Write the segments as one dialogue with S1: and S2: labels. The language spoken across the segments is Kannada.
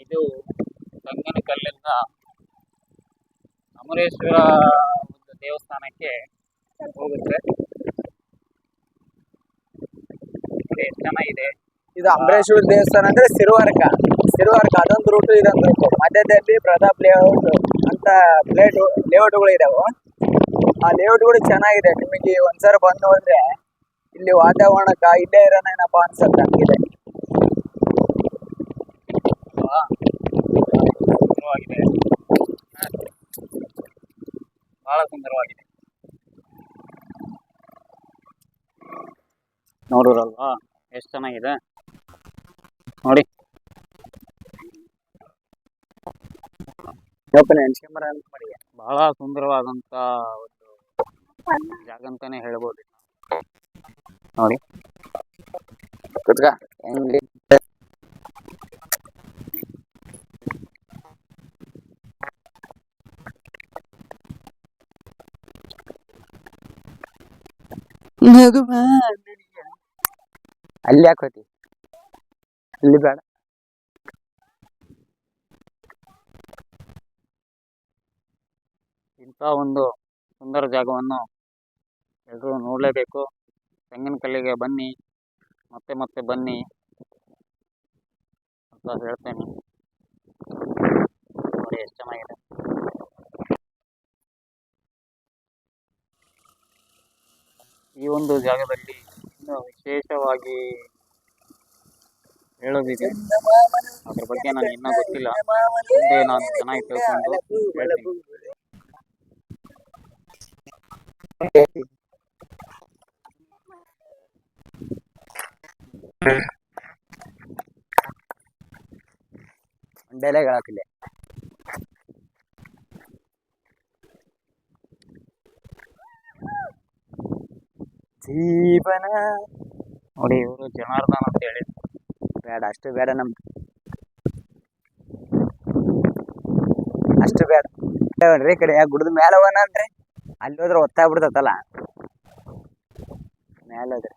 S1: ಇದು ಸಂಗನಕಲ್ಲಿಂದ ಅಮರೇಶ್ವರ ಒಂದು ದೇವಸ್ಥಾನಕ್ಕೆ ಹೋಗುತ್ತೆ. ಎಷ್ಟು ಚೆನ್ನಾಗಿದೆ.
S2: ಇದು ಅಮರೇಶ್ವರ ದೇವಸ್ಥಾನ ಅಂದ್ರೆ ಸಿರುವಾರ್ಕ ಅದೊಂದು ರೂಟ್ ಇದೊಂದು ರೂಟ್. ಮಧ್ಯದಲ್ಲಿ ಪ್ರತಾಪ್ ಲೇಔಟ್ ಅಂತ ಲೇಔಟ್ಗಳು ಇದಾವೆ. ಆ ಲೇಔಟ್ಗಳು ಚೆನ್ನಾಗಿದೆ. ನಿಮಗೆ ಒಂದ್ಸಲ ಬಂದು ನೋಡಿದ್ರೆ ಇಲ್ಲಿ ವಾತಾವರಣಕ್ಕ ಇಲ್ಲೇ ಇರೋನೇನಪ್ಪ ಅನ್ಸತ್ತೆ ನಮ್ಗಿದೆ.
S1: ಸುಂದರವಾಗಿದೆ, ಬಹಳ ಸುಂದರವಾಗಿದೆ. ನೋಡಿರಲ್ವಾ ಎಷ್ಟು ಚೆನ್ನಾಗಿದೆ ನೋಡಿ. ಬಹಳ ಸುಂದರವಾದಂತ ಒಂದು ಜಾಗ ಅಂತಾನೆ ಹೇಳ್ಬೋದು ನೋಡಿ.
S2: ಅಲ್ಲಿ ಯಾಕೆ ಹೋತಿ? ಇಲ್ಲಿ ಬೇಡ.
S1: ಇಂಥ ಒಂದು ಸುಂದರ ಜಾಗವನ್ನು ಎಲ್ಲರೂ ನೋಡಲೇಬೇಕು. ತೆಂಗಿನಕಲ್ಲಿಗೆ ಬನ್ನಿ, ಮತ್ತೆ ಮತ್ತೆ ಬನ್ನಿ ಅಂತ ಹೇಳ್ತೇನೆ. ನೋಡಿ ಎಷ್ಟು ಚೆನ್ನಾಗಿದೆ. ಈ ಒಂದು ಜಾಗದಲ್ಲಿ ಇನ್ನೂ ವಿಶೇಷವಾಗಿ ಹೇಳೋದಿದೆ. ಅದ್ರ ಬಗ್ಗೆ ನನಗೆ ಇನ್ನೂ ಗೊತ್ತಿಲ್ಲ. ಮುಂದೆ ನಾನು ಚೆನ್ನಾಗಿ ತಿಳ್ಕೊಂಡು ಹೇಳ್ತೀನಿ.
S2: ಬೆಲೆಗಳಾಕಿಲ್ಲ ಜೀವನ
S1: ನೋಡಿ. ಇವರು ಜನಾರ್ದನ್ ಅಂತ ಹೇಳಿ.
S2: ಬೇಡ, ಅಷ್ಟು ಬೇಡ. ನಮ್ದು ಅಷ್ಟು ಬೇಡ. ನೋಡ್ರಿ ಕಡೆ ಗುಡ್ದ ಮೇಲೆ ಹೋಗೋಣ ಅಂದ್ರೆ ಅಲ್ಲಿ ಹೋದ್ರೆ ಒತ್ತಾಗ್ಬಿಡ್ತಲ್ಲ. ಮೇಲೆ ಹೋದ್ರೆ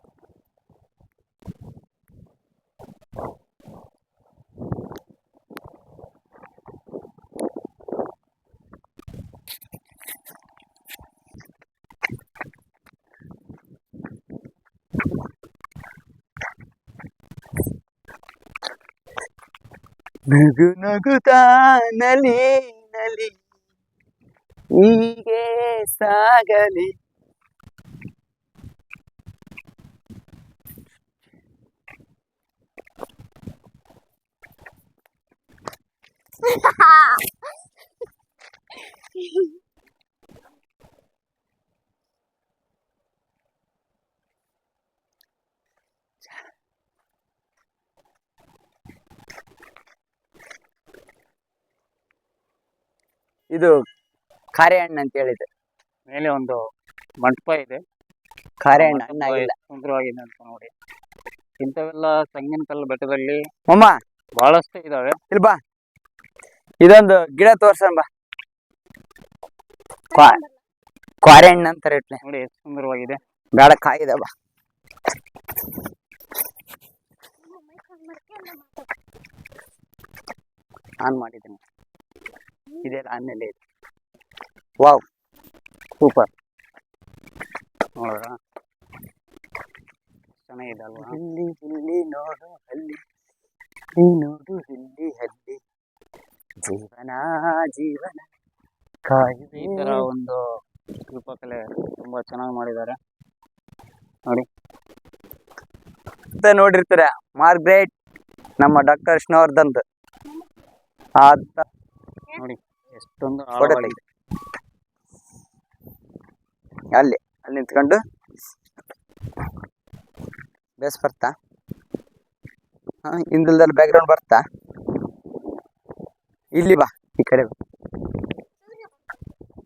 S2: ನಗು ನಗುತ್ತಾ ನಲಿ ನಲಿ ಹೀಗೆ ಸಾಗಲಿ. ಇದು ಖಾರೆ ಹಣ್ಣು ಅಂತ ಹೇಳಿದೆ.
S1: ಮೇಲೆ ಒಂದು ಮಂಟಪ ಇದೆ.
S2: ಖಾರೆ ಹಣ್ಣು ಹಣ್ಣಾಗಿಲ್ಲ.
S1: ಸುಂದರವಾಗಿದೆ ಅಂತ ನೋಡಿ. ಇಂಥವೆಲ್ಲ ತೆಂಗಿನಕಲ್ಲು ಬೆಟ್ಟದಲ್ಲಿ
S2: ಮಮ್ಮ
S1: ಬಹಳಷ್ಟು ಇದಾವೆ.
S2: ಇಲ್ಲಿ ಬಾ, ಇದೊಂದು ಗಿಡ ತೋರ್ಸಂಬ. ಖಾರೆ ಹಣ್ಣು ಅಂತಾರೆ.
S1: ನೋಡಿ ಎಷ್ಟು ಸುಂದರವಾಗಿದೆ.
S2: ಬೇಡ, ಕಾಯಿದೆ ಬಾ. ಆನ್ ಮಾಡಿದ್ದೀನಿ. ಇದೆಲ್ಲ ಅನ್ನೆಲ್ಲ ಇದೆ. Wow, super.
S1: ನೋಡ್ರ ಚೆನ್ನಾಗಿದೆ ಅಲ್ವಾ?
S2: ಇಲ್ಲಿ ಇಲ್ಲಿ ನೋಡು ಅಲ್ಲಿ, ನೀ ನೋಡು ಇಲ್ಲಿ ಅಲ್ಲಿ, ಜೀವನ ಜೀವನ ಕಾಯುವೆ.
S1: ಈ ತರ ಒಂದು ಶಿಲ್ಪಕಲೆ ತುಂಬಾ ಚೆನ್ನಾಗಿ ಮಾಡಿದ್ದಾರೆ ನೋಡಿ.
S2: ನೋಡಿರ್ತಾರೆ ಮಾರ್ಗ್ರೇಟ್, ನಮ್ಮ ಡಾಕ್ಟರ್ ವಿಷ್ಣುವರ್ಧನ್
S1: ನೋಡಿ ಎಷ್ಟೊಂದು ಆಳವಾಗಿದೆ.
S2: ಅಲ್ಲಿ ಅಲ್ಲಿ ನಿಂತ್ಕೊಂಡು ಬೇಸ್ ಬರ್ತಾ. ಹಿಂದಲ್ದಲ್ಲಿ ಬ್ಯಾಕ್ ಗ್ರೌಂಡ್ ಬರ್ತಾ. ಇಲ್ಲಿ ಬಾ, ಈ ಕಡೆ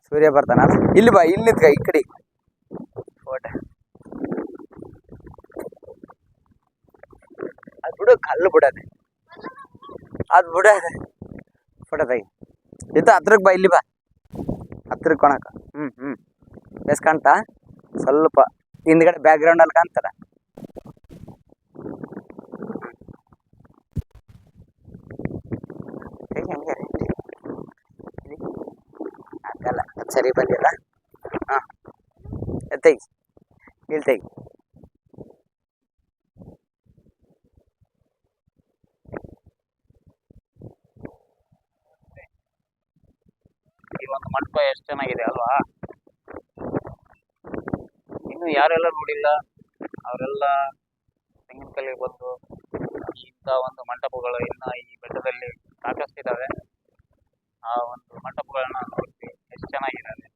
S2: ಸೂರ್ಯ ಬರ್ತಾನ. ಇಲ್ಲಿ ಬಾ, ಇಲ್ಲಿ ನಿಂತ್ಕ, ಈ ಕಡೆ ಫೋಟೋ. ಅದು ಬಿಡು, ಕಲ್ಲು ಬಿಡದೆ, ಅದು ಬಿಡದೆ ಫೋಟೋ ತೆಗಿ. ಇತ್ತು ಹತ್ರಕ್ಕೆ ಬಾ, ಇಲ್ಲಿ ಬಾ, ಹತ್ರಕ್ಕೆ ಕೊಣಕ. ಬೇಸ್ ಕಾಣ್ತಾ? ಸ್ವಲ್ಪ ಹಿಂದ್ಗಡೆ ಬ್ಯಾಕ್ ಗ್ರೌಂಡ್ ಅಲ್ಲಿ ಕಾಣ್ತಾರ. ಹೆಂಗೆ ಆಗಲ್ಲ, ಅದು ಸರಿ ಬಂದಿಲ್ಲ. ಹಾಂ, ತೆಗಿ, ಇಲ್ಲಿ ತೆಗಿ.
S1: ಈ ಒಂದು ಮಂಟಪ ಎಷ್ಟು ಚೆನ್ನಾಗಿದೆ ಅಲ್ವಾ? ಇನ್ನು ಯಾರೆಲ್ಲ ನೋಡಿಲ್ಲ ಅವರೆಲ್ಲ ತೆಂಗಿನಕಾಯಿಗೆ ಬಂದು ಇಂಥ ಒಂದು ಮಂಟಪಗಳು ಇನ್ನ ಈ ಬೆಟ್ಟದಲ್ಲಿ ಸಾಕಷ್ಟಿದ್ದಾವೆ. ಆ ಒಂದು ಮಂಟಪಗಳನ್ನ ನೋಡ್ತೀವಿ, ಎಷ್ಟು ಚೆನ್ನಾಗಿದ್ದಾವೆ.